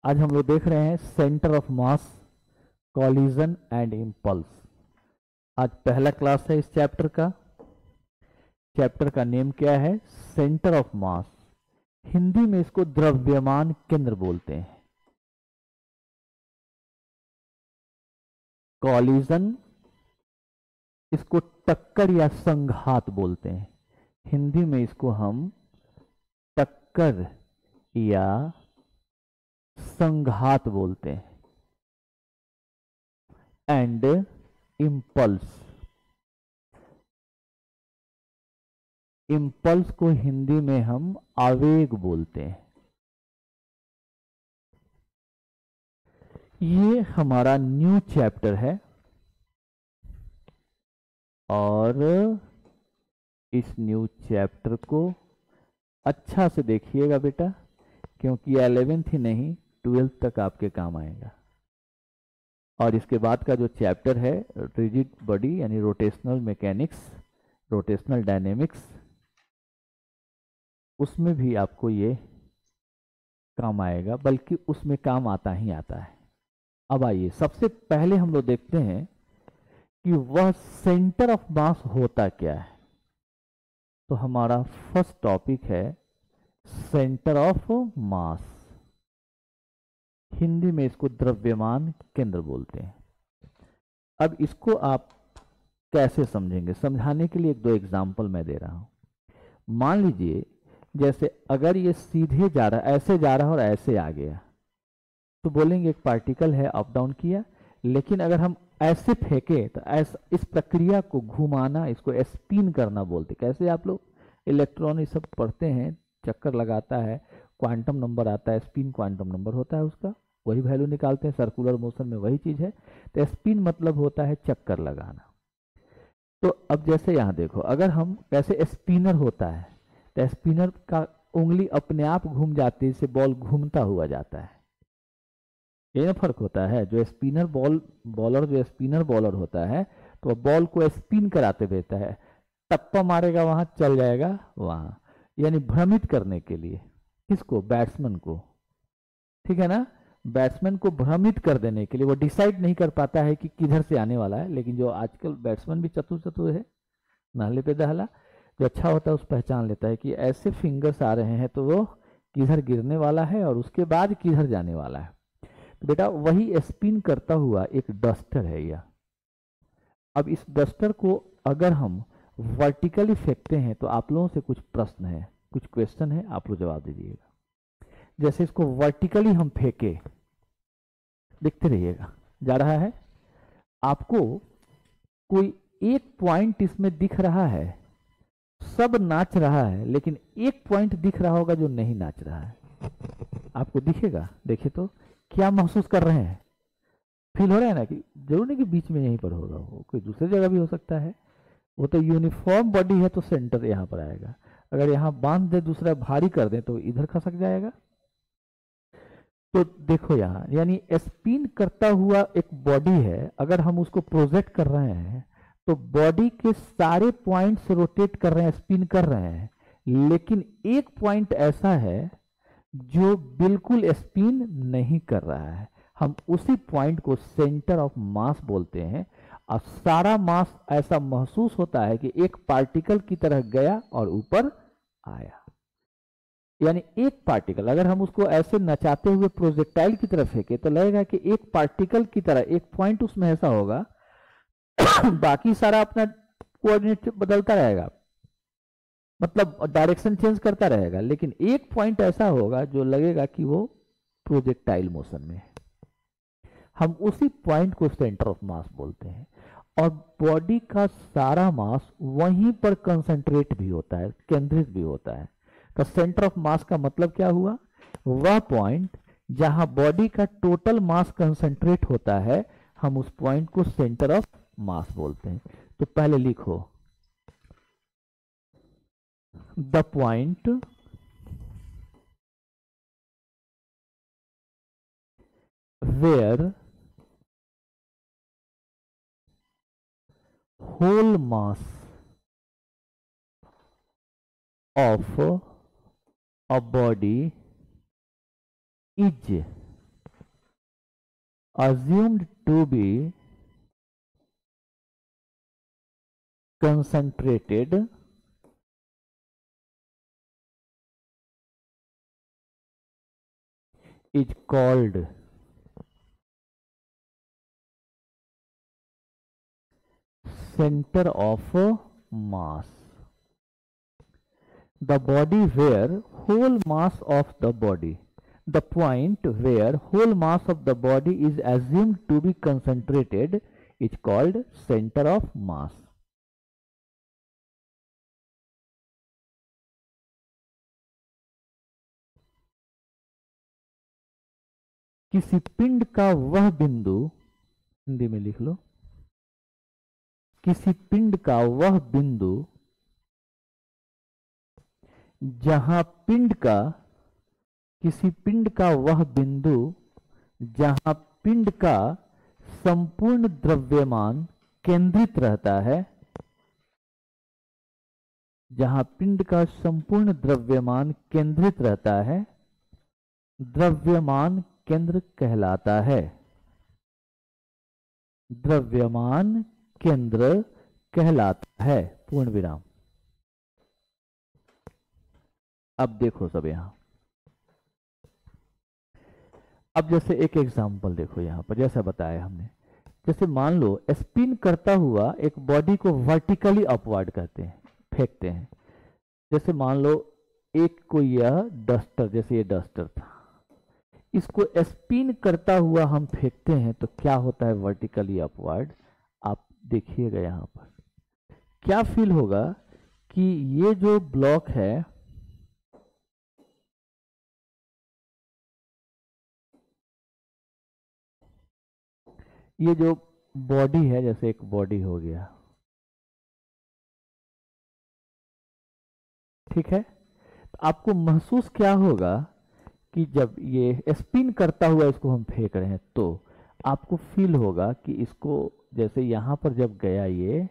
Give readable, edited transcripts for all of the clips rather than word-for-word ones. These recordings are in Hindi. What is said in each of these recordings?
आज हम लोग देख रहे हैं centre of mass, collision and impulse. आज पहला क्लास है इस चैप्टर का। चैप्टर का नेम क्या है? Centre of mass. हिंदी में इसको द्रव्यमान केंद्र बोलते हैं। कॉलिजन इसको टक्कर या संघात बोलते हैं। हिंदी में इसको हम टक्कर या संघात बोलते हैं। एंड इम्पल्स, इम्पल्स को हिंदी में हम आवेग बोलते हैं। ये हमारा न्यू चैप्टर है और इस न्यू चैप्टर को अच्छा से देखिएगा बेटा, क्योंकि 11th ही नहीं 12th तक आपके काम आएगा। और इसके बाद का जो चैप्टर है रिजिड बॉडी यानी रोटेशनल मैकेनिक्स, रोटेशनल डायनेमिक्स, उसमें भी आपको ये काम आएगा, बल्कि उसमें काम आता ही आता है। अब आइए सबसे पहले हम लोग देखते हैं कि वह सेंटर ऑफ मास होता क्या है। तो हमारा फर्स्ट टॉपिक है सेंटर ऑफ मास। हिंदी में इसको द्रव्यमान केंद्र बोलते हैं। अब इसको आप कैसे समझेंगे? समझाने के लिए एक दो एग्जाम्पल मैं दे रहा हूं। मान लीजिए जैसे अगर ये सीधे जा रहा, ऐसे जा रहा और ऐसे आ गया, तो बोलेंगे एक पार्टिकल है, अप डाउन किया। लेकिन अगर हम ऐसे फेंके तो ऐसा, इस प्रक्रिया को घुमाना, इसको स्पिन करना बोलते। कैसे? आप लोग इलेक्ट्रॉन ये सब पढ़ते हैं, चक्कर लगाता है, क्वांटम नंबर आता है, स्पिन क्वांटम नंबर होता है, उसका वही वैल्यू निकालते हैं। सर्कुलर मोशन में वही चीज है। तो स्पिन मतलब होता है चक्कर लगाना। तो अब जैसे यहां देखो, अगर हम कैसे स्पिनर होता है, तो स्पिनर का उंगली अपने आप घूम जाती है, इससे बॉल घूमता हुआ जाता है। ये फर्क होता है। जो स्पिनर बॉलर जो स्पिनर बॉलर होता है, तो बॉल को स्पिन कराते रहता है, टप्पा मारेगा वहां, चल जाएगा वहां, यानी भ्रमित करने के लिए। किसको? बैट्समैन को। ठीक है ना? बैट्समैन को भ्रमित कर देने के लिए। वो डिसाइड नहीं कर पाता है कि किधर से आने वाला है। लेकिन जो आजकल बैट्समैन भी चतुर चतुर है, नाले पे दहला, जो अच्छा होता है उस पहचान लेता है कि ऐसे फिंगर्स आ रहे हैं तो वो किधर गिरने वाला है और उसके बाद किधर जाने वाला है। तो बेटा वही स्पिन करता हुआ एक डस्टर है यह। अब इस डस्टर को अगर हम वर्टिकली फेंकते हैं तो आप लोगों से कुछ प्रश्न है, कुछ क्वेश्चन है, आप लोग जवाब दीजिएगा। जैसे इसको वर्टिकली हम फेंके, देखते रहिएगा, जा रहा है, आपको कोई एक पॉइंट इसमें दिख रहा है, सब नाच रहा है, लेकिन एक पॉइंट दिख रहा होगा जो नहीं नाच रहा है। आपको दिखेगा? देखिए तो क्या महसूस कर रहे हैं? फील हो रहा है ना कि जरूर नहीं कि बीच में यहीं पर होगा, वो कोई दूसरी जगह भी हो सकता है। वो तो यूनिफॉर्म बॉडी है तो सेंटर यहाँ पर आएगा। अगर यहाँ बांध दे, दूसरा भारी कर दे, तो इधर खसक जाएगा। तो देखो यहाँ, यानी स्पिन करता हुआ एक बॉडी है, अगर हम उसको प्रोजेक्ट कर रहे हैं तो बॉडी के सारे पॉइंट्स रोटेट कर रहे हैं, स्पिन कर रहे हैं, लेकिन एक पॉइंट ऐसा है जो बिल्कुल स्पिन नहीं कर रहा है। हम उसी पॉइंट को सेंटर ऑफ मास बोलते हैं। और सारा मास ऐसा महसूस होता है कि एक पार्टिकल की तरह गया और ऊपर आया। यानी एक पार्टिकल, अगर हम उसको ऐसे नचाते हुए प्रोजेक्टाइल की तरफ फेंके तो लगेगा कि एक पार्टिकल की तरह, एक पॉइंट उसमें ऐसा होगा बाकी सारा अपना कोऑर्डिनेट बदलता रहेगा, मतलब डायरेक्शन चेंज करता रहेगा, लेकिन एक पॉइंट ऐसा होगा जो लगेगा कि वो प्रोजेक्टाइल मोशन में है। हम उसी पॉइंट को सेंटर ऑफ मास बोलते हैं। और बॉडी का सारा मास वहीं पर कंसंट्रेट भी होता है, केंद्रित भी होता है। तो सेंटर ऑफ मास का मतलब क्या हुआ? वह पॉइंट जहां बॉडी का टोटल मास कंसंट्रेट होता है, हम उस पॉइंट को सेंटर ऑफ मास बोलते हैं। तो पहले लिखो, the point where whole mass of a body is assumed to be concentrated is called center of mass. The body where whole mass of the body, the point where whole mass of the body is assumed to be concentrated is called center of mass. किसी पिंड का वह बिंदु, हिंदी में लिख लो, किसी पिंड का वह बिंदु जहां पिंड का, किसी पिंड का वह बिंदु जहां पिंड का संपूर्ण द्रव्यमान केंद्रित रहता है, जहां पिंड का संपूर्ण द्रव्यमान केंद्रित रहता है, द्रव्यमान केंद्र कहलाता है। द्रव्यमान केंद्र कहलाता है। पूर्ण विराम। अब देखो सब यहां, अब जैसे एक एग्जांपल देखो यहां पर, जैसा बताया हमने, जैसे मान लो स्पिन करता हुआ एक बॉडी को वर्टिकली अपवर्ड करते हैं, फेंकते हैं। जैसे मान लो एक को यह डस्टर, जैसे ये डस्टर था, इसको स्पिन करता हुआ हम फेंकते हैं तो क्या होता है वर्टिकली अपवर्ड। आप देखिएगा यहां पर क्या फील होगा कि ये जो ब्लॉक है, ये जो बॉडी है, जैसे एक बॉडी हो गया, ठीक है, तो आपको महसूस क्या होगा कि जब ये स्पिन करता हुआ इसको हम फेंक रहे हैं तो आपको फील होगा कि इसको जैसे यहां पर जब गया ये,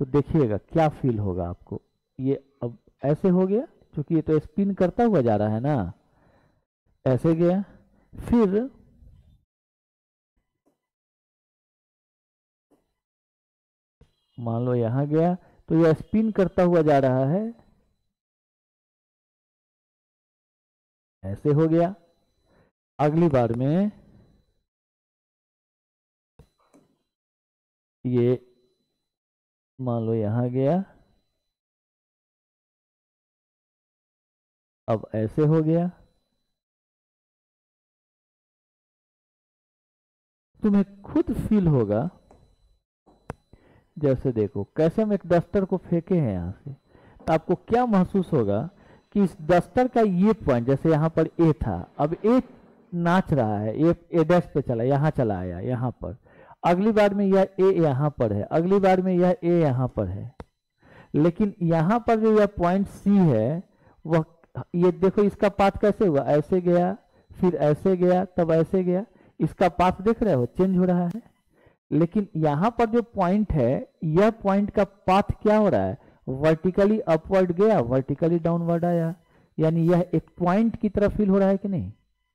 तो देखिएगा क्या फील होगा आपको। ये अब ऐसे हो गया, क्योंकि ये तो स्पिन करता हुआ जा रहा है ना, ऐसे गया, फिर मान लो यहां गया तो यह स्पिन करता हुआ जा रहा है, ऐसे हो गया। अगली बार में ये मान लो यहां गया, अब ऐसे हो गया। तुम्हें खुद फील होगा, जैसे देखो कैसे हम एक डस्टर को फेंके हैं यहां से, तो आपको क्या महसूस होगा कि इस डस्टर का ये पॉइंट, जैसे यहां पर ए था, अब ए नाच रहा है, ए डैश पे चला, यहां चला आया, यहां पर। अगली बार में यह ए यहां पर है, अगली बार में यह ए यहां पर है, लेकिन यहां पर जो यह पॉइंट सी है, वह ये देखो इसका पाथ कैसे हुआ, ऐसे गया, फिर ऐसे गया, तब ऐसे गया। इसका पाथ देख रहे हो चेंज हो रहा है, लेकिन यहां पर जो पॉइंट है, यह पॉइंट का पाथ क्या हो रहा है, वर्टिकली अपवर्ड गया, वर्टिकली डाउनवर्ड आया। यानी यह एक पॉइंट की तरह फील हो रहा है कि नहीं,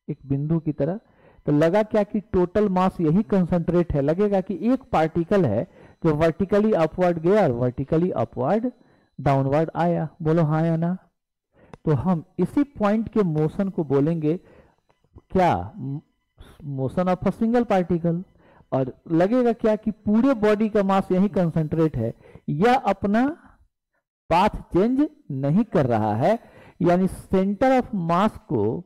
एक बिंदु की तरह। तो लगा क्या कि टोटल मास यही कंसंट्रेट है। लगेगा कि एक पार्टिकल है जो वर्टिकली अपवर्ड गया और वर्टिकली अपवर्ड डाउनवर्ड आया। बोलो हाँ या ना। तो हम इसी पॉइंट के मोशन को बोलेंगे क्या, motion of a single particle. और लगेगा क्या कि पूरे बॉडी का मास यही कंसंट्रेट है, यह अपना पाथ चेंज नहीं कर रहा है। यानी सेंटर ऑफ मास को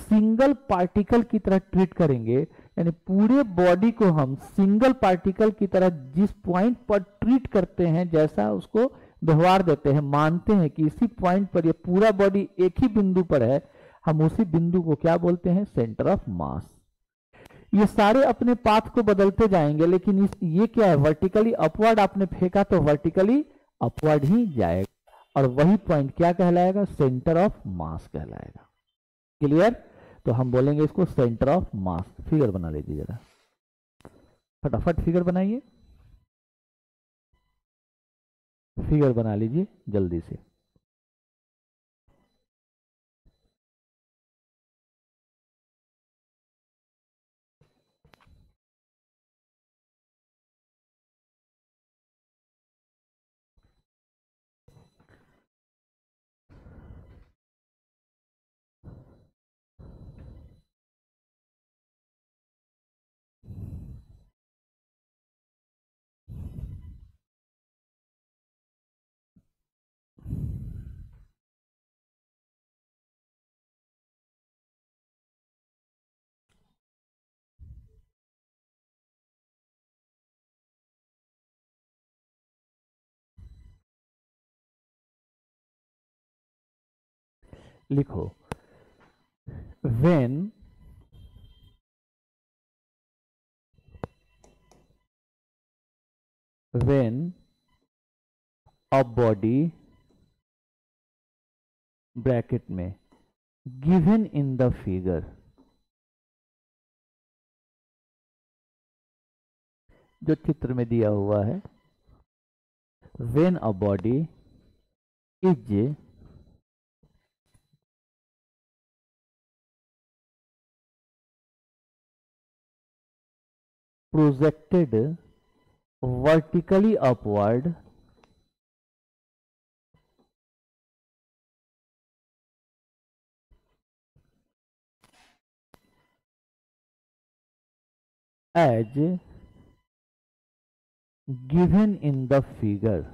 सिंगल पार्टिकल की तरह ट्रीट करेंगे। यानी पूरे बॉडी को हम सिंगल पार्टिकल की तरह जिस पॉइंट पर ट्रीट करते हैं, जैसा उसको व्यवहार देते हैं, मानते हैं कि इसी पॉइंट पर ये पूरा बॉडी एक ही बिंदु पर है, हम उसी बिंदु को क्या बोलते हैं, सेंटर ऑफ मास। ये सारे अपने पाथ को बदलते जाएंगे, लेकिन ये क्या है, वर्टिकली अपवर्ड आपने फेंका तो वर्टिकली अपवर्ड ही जाएगा, और वही पॉइंट क्या कहलाएगा, सेंटर ऑफ मास कहलाएगा। क्लियर। तो हम बोलेंगे इसको सेंटर ऑफ मास। फिगर बना लीजिए जरा, फटाफट फिगर बनाइए, फिगर बना लीजिए जल्दी से। लिखो, when a body ब्रैकेट में given in the figure, जो चित्र में दिया हुआ है, when a body is projected vertically upward as given in the figure,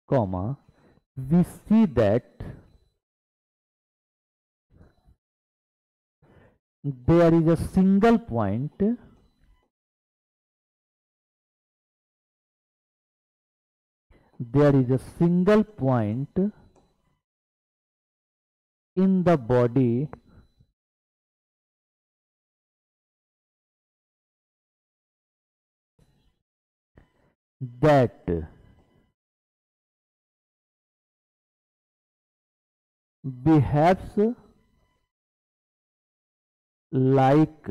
comma, we see that there is a single point in the body that behaves like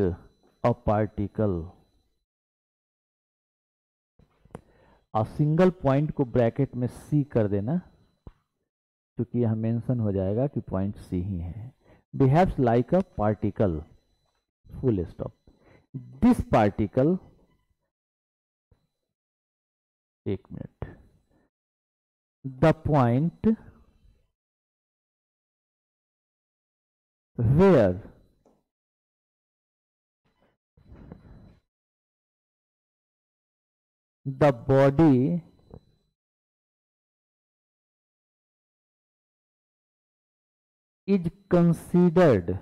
a particle। और सिंगल पॉइंट को ब्रैकेट में सी कर देना, क्योंकि यह मेंशन हो जाएगा कि पॉइंट सी ही है। Behaves like a particle, full stop. This particle, एक minute, the point where the body is considered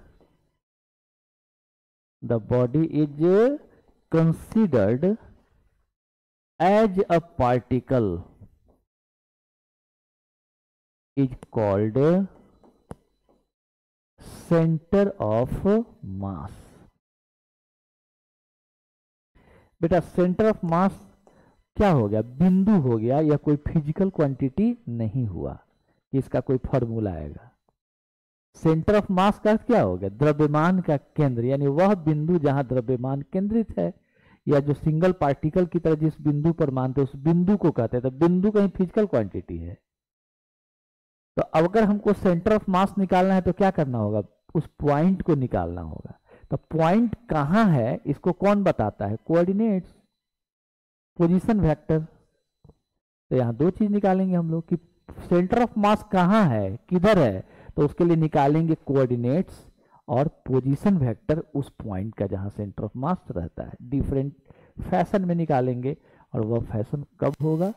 as a particle is called center of mass। बेटा सेंटर ऑफ मास क्या हो गया? बिंदु हो गया, या कोई फिजिकल क्वांटिटी नहीं हुआ कि इसका कोई फॉर्मूला आएगा। सेंटर ऑफ मास का क्या हो गया? द्रव्यमान का केंद्र, यानी वह बिंदु जहां द्रव्यमान केंद्रित है, या जो सिंगल पार्टिकल की तरह जिस बिंदु पर मानते उस बिंदु को कहते हैं। तो बिंदु कहीं फिजिकल क्वांटिटी है। तो अगर हमको सेंटर ऑफ मास निकालना है तो क्या करना होगा? उस पॉइंट को निकालना होगा। तो पॉइंट कहां है इसको कौन बताता है? Coordinates, position vector. तो यहां दो चीज निकालेंगे हम लोग कि सेंटर ऑफ मास कहां है, किधर है। तो उसके लिए निकालेंगे कोऑर्डिनेट्स और पोजीशन वेक्टर उस पॉइंट का जहां सेंटर ऑफ मास रहता है। डिफरेंट फैशन में निकालेंगे, और वह फैशन कब होगा?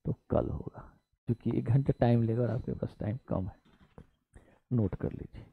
तो कल होगा, क्योंकि 1 घंटा टाइम लेगा और आपके पास टाइम कम है। नोट कर लीजिए।